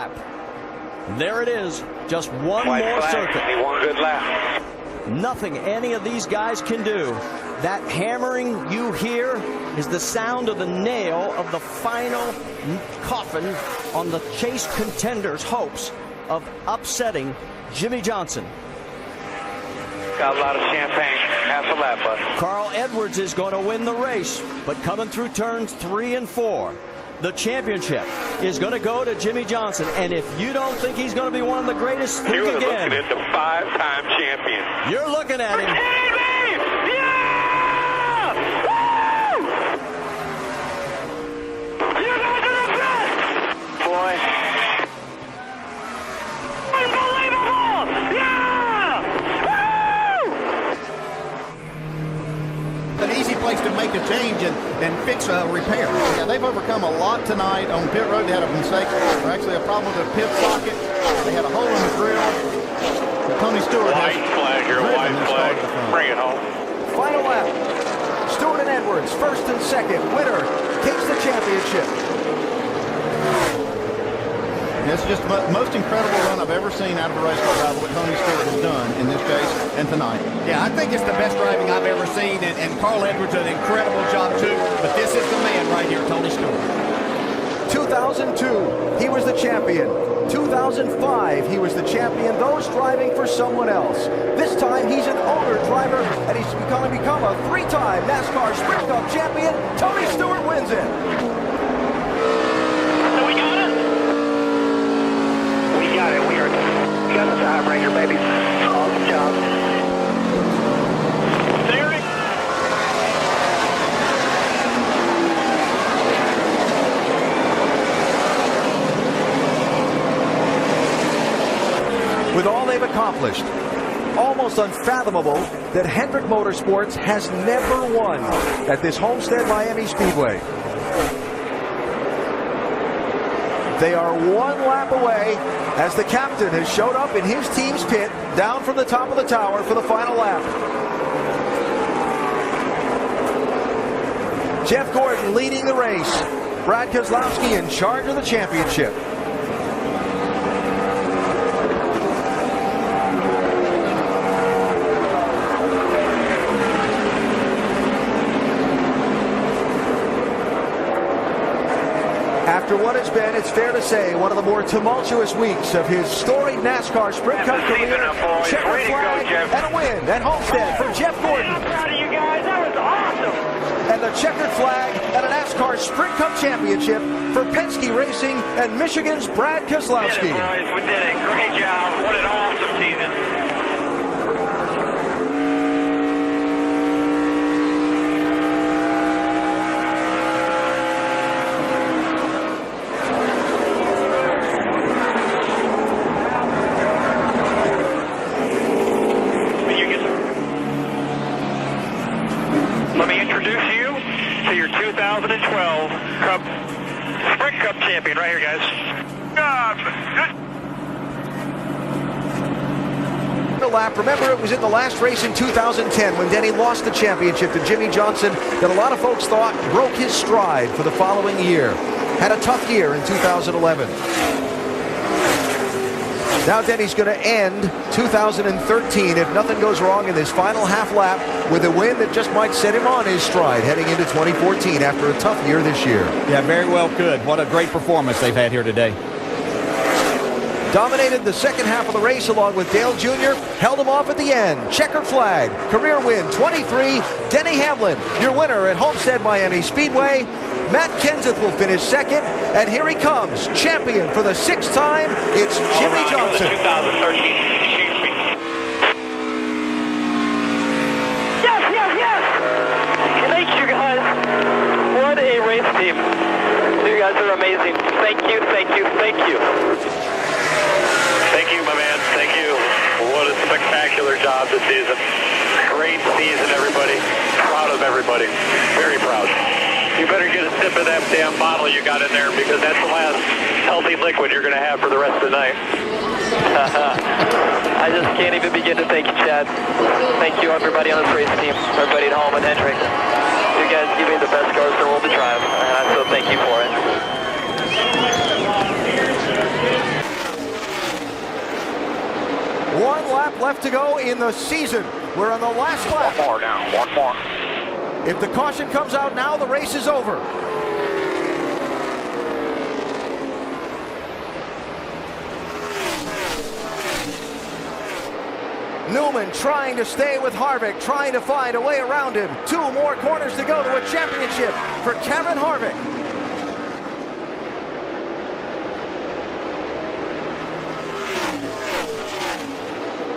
lap. There it is. Just one more circuit. One good lap. Nothing any of these guys can do. That hammering you hear is the sound of the nail of the final coffin on the Chase contenders' hopes of upsetting Jimmie Johnson. Got a lot of champagne. Half a lap, bud. Carl Edwards is going to win the race, but coming through turns 3 and 4, the championship is going to go to Jimmie Johnson. And if you don't think he's going to be one of the greatest, think You're again. looking at the 5-time champion. You're looking at him. Yeah! Woo! You guys are the best! Boy. Unbelievable! Yeah! Woo! An easy place to make a change and fix a repair. Yeah, they've overcome a lot tonight on pit road. They had a mistake, or actually a problem with the pit socket. They had a hole in the grill. Tony Stewart. White flag here, white flag. Bring it home. Final lap. Stewart and Edwards, first and second. Winner takes the championship. This is just the most incredible run I've ever seen out of a race car driver, what Tony Stewart has done in this case and tonight. Yeah, I think it's the best driving I've ever seen, and Carl Edwards did an incredible job too, but this is the man right here, Tony Stewart. 2002, he was the champion. 2005, he was the champion, those driving for someone else. This time, he's an older driver, and he's going to become a 3-time NASCAR Sprint Cup champion. Tony Stewart wins it. So we got it? We got it. We got the tiebreaker, baby. Awesome job. Theory. With all they've accomplished, almost unfathomable that Hendrick Motorsports has never won at this Homestead Miami Speedway. They are one lap away as the captain has showed up in his team's pit down from the top of the tower for the final lap. Jeff Gordon leading the race. Brad Keselowski in charge of the championship. After what it's been, it's fair to say, one of the more tumultuous weeks of his storied NASCAR Sprint Cup career. Checker flag and a win at Homestead for Jeff Gordon. I'm proud of you guys. That was awesome. And the checkered flag and a NASCAR Sprint Cup championship for Penske Racing and Michigan's Brad Keselowski. We did it. Great job. What an awesome season. Let me introduce you to your 2012 Cup Sprint Cup champion right here, guys. The lap. Remember, it was in the last race in 2010 when Denny lost the championship to Jimmie Johnson that a lot of folks thought broke his stride for the following year. Had a tough year in 2011. Now Denny's going to end 2013 if nothing goes wrong in this final half lap with a win that just might set him on his stride heading into 2014 after a tough year this year. Yeah, very well could. What a great performance they've had here today. Dominated the second half of the race along with Dale Jr. Held him off at the end. Checkered flag. Career win 23. Denny Hamlin, your winner at Homestead Miami Speedway. Matt Kenseth will finish second. And here he comes, champion for the 6th time. It's Jimmie Johnson. 2013. Yes! Thank you, guys. What a race team. You guys are amazing. Thank you. Thank you, my man. Thank you. What a spectacular job this season. Great season, everybody. Proud of everybody. Very proud. You better get a sip of that damn bottle you got in there because that's the last healthy liquid you're going to have for the rest of the night. I just can't even begin to thank you, Chad. Thank you, everybody on this race team, everybody at home at Hendrick. You guys give me the best cars in the world to drive, and I still thank you for it. lap left to go in the season. We're on the last lap. One more now, one more. If the caution comes out now, the race is over. Newman trying to stay with Harvick, trying to find a way around him. 2 more corners to go to a championship for Kevin Harvick.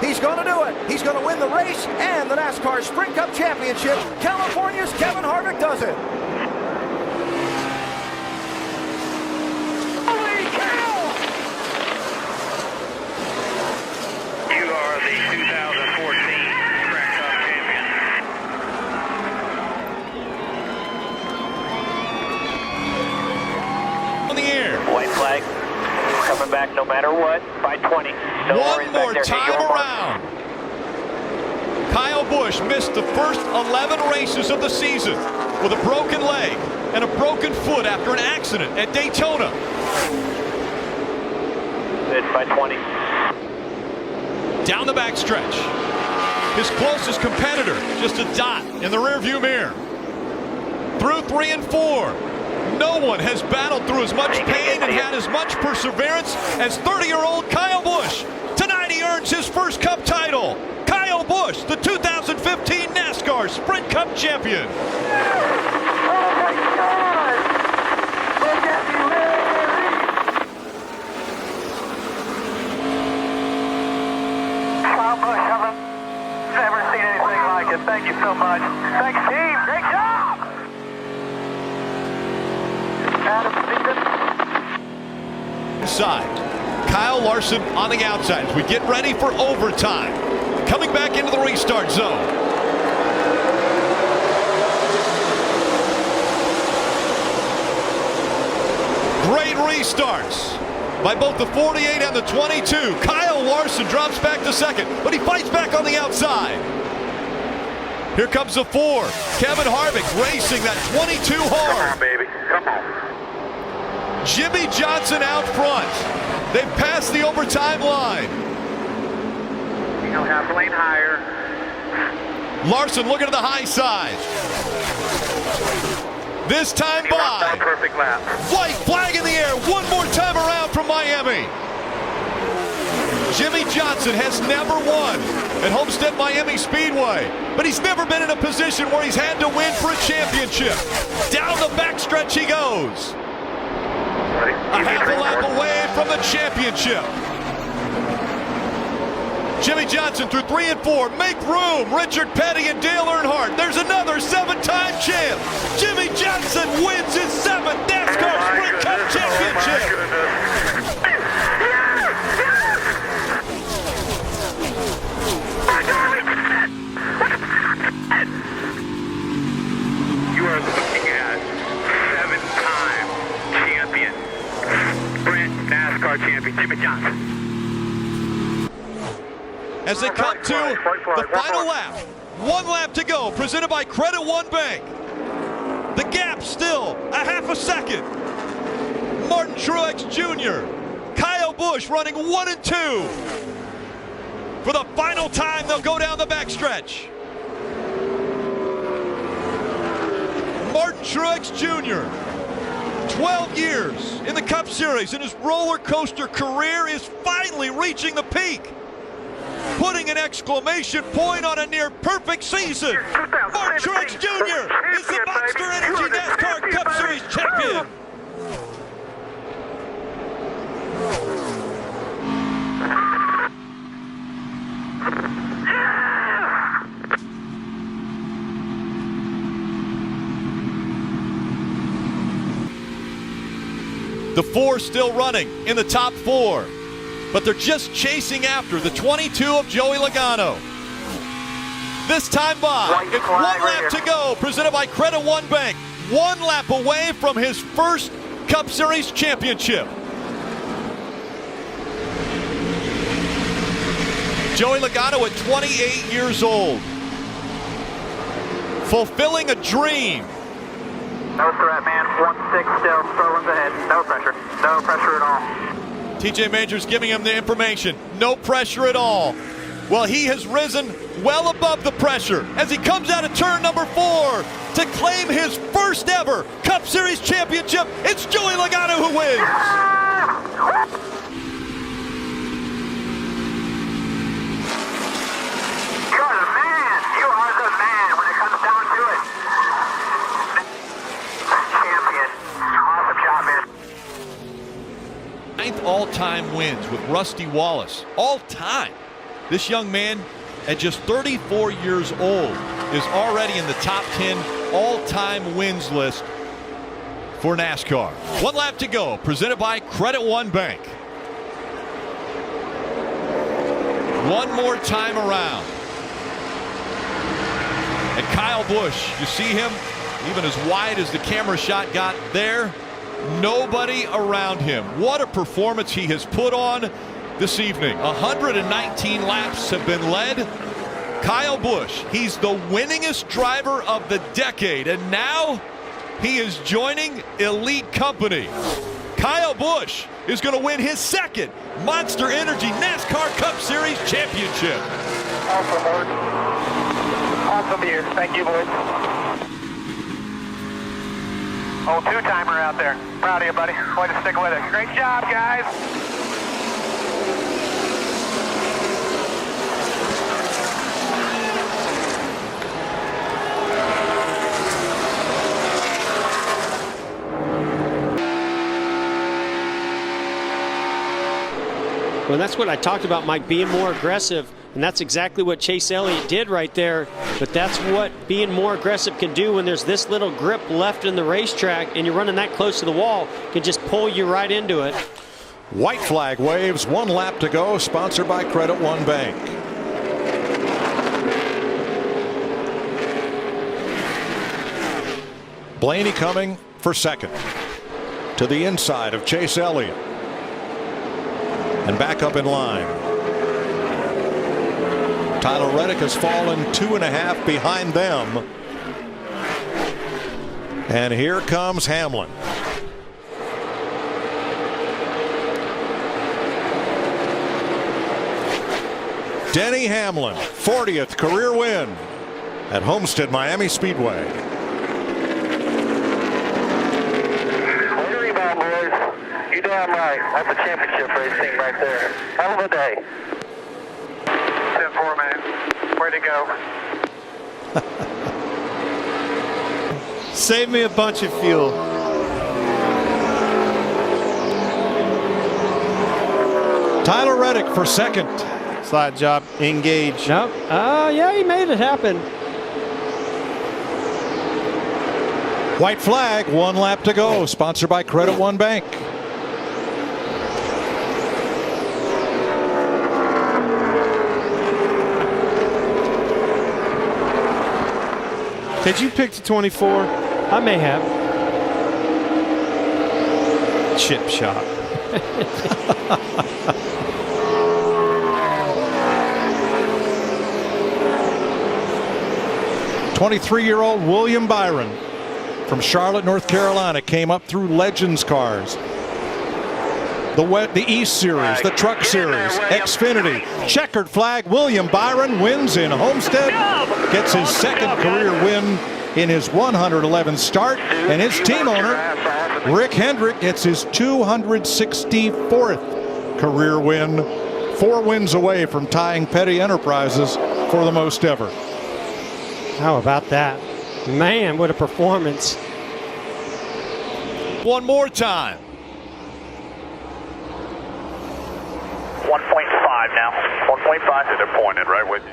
He's going to do it. He's going to win the race and the NASCAR Sprint Cup Championship. California's Kevin Harvick does it. Holy cow! You are the 2014 Track Cup champion. On the air. White flag. Coming back no matter what by 20. No One more time around. Kyle Busch missed the first 11 races of the season with a broken leg and a broken foot after an accident at Daytona. Good by 20. Down the backstretch. His closest competitor, just a dot in the rearview mirror. Through 3 and 4. No one has battled through as much pain and had as much perseverance as 30-year-old Kyle Busch. Tonight he earns his first Cup title. Kyle Busch, the 2015 NASCAR Sprint Cup champion. Oh my God! Look at me, Kyle Busch, I've never seen anything like it. Thank you so much. Thanks, team. Great job! Inside. Kyle Larson on the outside as we get ready for overtime. Coming back into the restart zone. Great restarts by both the 48 and the 22. Kyle Larson drops back to second, but he fights back on the outside. Here comes the 4. Kevin Harvick racing that 22 hard. Come on, baby. Come on. Jimmie Johnson out front. They've passed the overtime line. You know, half lane higher. Larson looking to the high side. This time by. Perfect lap. White flag in the air. One more time around from Miami. Jimmie Johnson has never won at Homestead Miami Speedway, but he's never been in a position where he's had to win for a championship. Down the backstretch he goes. A half a lap away from the championship. Jimmie Johnson through 3 and 4. Make room. Richard Petty and Dale Earnhardt. There's another 7-time champ. Jimmie Johnson wins his 7th NASCAR Sprint Cup championship. You are looking at 7-time champion, Sprint NASCAR champion, Jimmie Johnson. As they come to the final lap. 1 lap to go, presented by Credit One Bank. The gap still a half a second. Martin Truex Jr., Kyle Busch running 1 and 2. For the final time, they'll go down the backstretch. Martin Truex Jr., 12 years in the Cup Series, and his roller coaster career is finally reaching the peak, putting an exclamation point on a near perfect season. Martin Truex Jr. is the Monster Energy NASCAR Cup Series champion. The 4 still running in the top 4, but they're just chasing after the 22 of Joey Logano. This time by, it's 1 lap to go, presented by Credit One Bank. 1 lap away from his first Cup Series championship. Joey Logano at 28 years old, fulfilling a dream. No threat, man. 1-6 still. Sterling's ahead. No pressure. No pressure at all. TJ Majors giving him the information. No pressure at all. Well, he has risen well above the pressure as he comes out of turn number 4 to claim his first ever Cup Series championship. It's Joey Logano who wins. You are the man. You are the man when it comes down to it. Champion. Awesome job, man. 9th all-time wins with Rusty Wallace. All-time. This young man, at just 34 years old, is already in the top 10 all-time wins list for NASCAR. 1 lap to go, presented by Credit One Bank. One more time around. And Kyle Busch, you see him, even as wide as the camera shot got there, nobody around him. What a performance he has put on this evening. 119 laps have been led. Kyle Busch, he's the winningest driver of the decade, and now he is joining elite company. Kyle Busch is going to win his 2nd Monster Energy NASCAR Cup Series championship. Awesome, boys. Awesome year. Thank you, boys. Oh, 2-timer out there. Proud of you, buddy. Way to stick with it. Great job, guys. Well, that's what I talked about, Mike, being more aggressive, and that's exactly what Chase Elliott did right there. But that's what being more aggressive can do when there's this little grip left in the racetrack and you're running that close to the wall. It can just pull you right into it. White flag waves, 1 lap to go, sponsored by Credit One Bank. Blaney coming for 2nd. To the inside of Chase Elliott. And back up in line. Tyler Reddick has fallen 2.5 behind them. And here comes Hamlin. Denny Hamlin, 40th career win at Homestead Miami Speedway. You damn right. That's a championship racing right there. Hell of a day. 10-4, man. Way to go. Save me a bunch of fuel. Tyler Reddick for 2nd. Slide job, engage. Nope. Yeah, he made it happen. White flag, 1 lap to go, sponsored by Credit One Bank. Did you pick the 24? I may have. Chip shot. 23-year-old William Byron from Charlotte, North Carolina, came up through Legends cars. The E Series, the Truck Series, Xfinity, checkered flag. William Byron wins in Homestead, gets his 2nd career win in his 111th start, and his team owner, Rick Hendrick, gets his 264th career win, 4 wins away from tying Petty Enterprises for the most ever. How about that? Man, what a performance. One more time. 1.5 now. 1.5, so they're pointed right with you.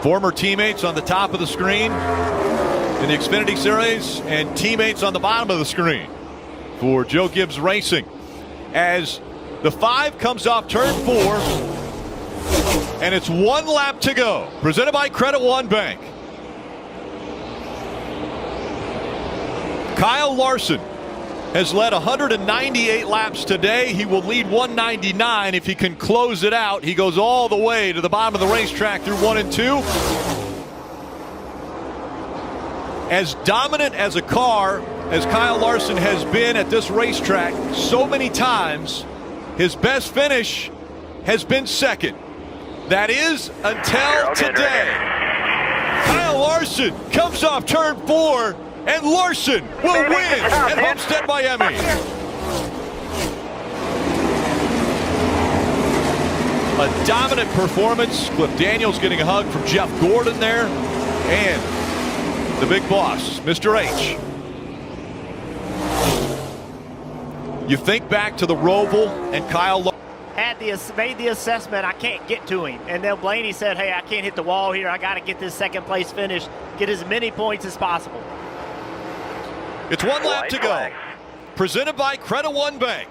Former teammates on the top of the screen in the Xfinity Series and teammates on the bottom of the screen for Joe Gibbs Racing. As the 5 comes off turn 4, and it's 1 lap to go. Presented by Credit One Bank. Kyle Larson has led 198 laps today. He will lead 199 if he can close it out. He goes all the way to the bottom of the racetrack through 1 and 2. As dominant as a car as Kyle Larson has been at this racetrack so many times, his best finish has been 2nd. That is until today. Kyle Larson comes off turn 4, and Larson will win at Homestead Miami. A dominant performance. Cliff Daniels getting a hug from Jeff Gordon there. And the big boss, Mr. H. You think back to the Roval and Kyle Larson. Made the assessment, I can't get to him. And then Blaney said, hey, I can't hit the wall here. I got to get this second place finish, get as many points as possible. It's one lap to go. Presented by Credit One Bank.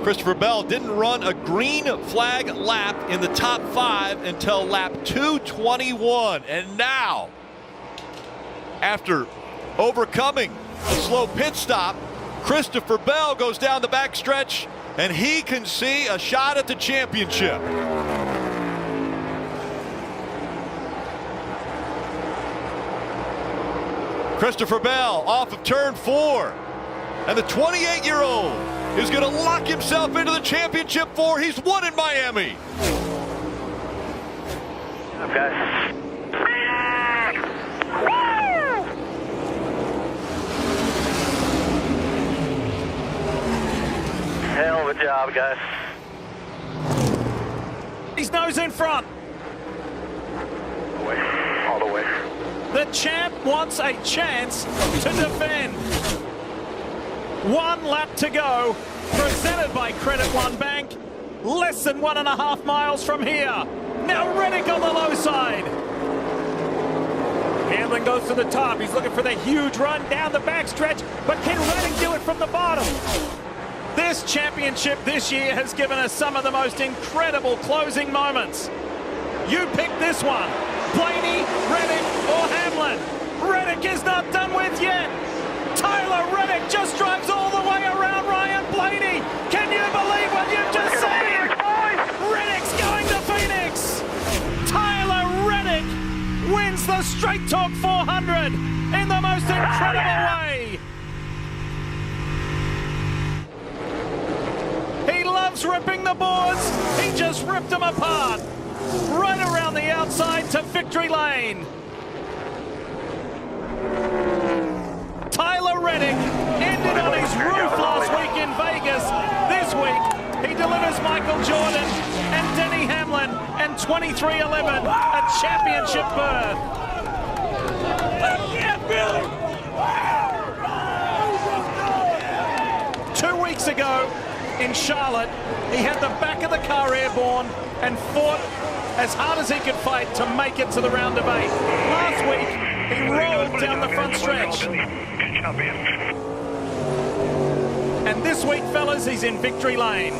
Christopher Bell didn't run a green flag lap in the top 5 until lap 221. And now, after overcoming a slow pit stop, Christopher Bell goes down the backstretch, and he can see a shot at the championship. Christopher Bell off of turn 4. And the 28-year-old is going to lock himself into the championship 4. He's won in Miami. Okay. Hell of a job, guys. He's nose in front. All the way. The champ wants a chance to defend. 1 lap to go. Presented by Credit One Bank. Less than 1.5 miles from here. Now Reddick on the low side. Hamlin goes to the top. He's looking for the huge run down the backstretch. But can Reddick do it from the bottom? This championship this year has given us some of the most incredible closing moments. You pick this one. Blaney, Reddick, or Hamlin. Reddick is not done with yet. Tyler Reddick just drives all the way around Ryan Blaney. Can you believe what you've just seen? Reddick's going to Phoenix. Tyler Reddick wins the Straight Talk 400 in the most incredible way. He loves ripping the boards. He just ripped them apart. Right around the outside to victory lane. Tyler Reddick ended on his roof last week in Vegas. This week, he delivers Michael Jordan and Denny Hamlin and 23-11, a championship berth. Yeah, Billy! 2 weeks ago in Charlotte, he had the back of the car airborne and fought as hard as he could fight to make it to the round of 8. Last week, he rolled down the front stretch. And this week, fellas, he's in victory lane.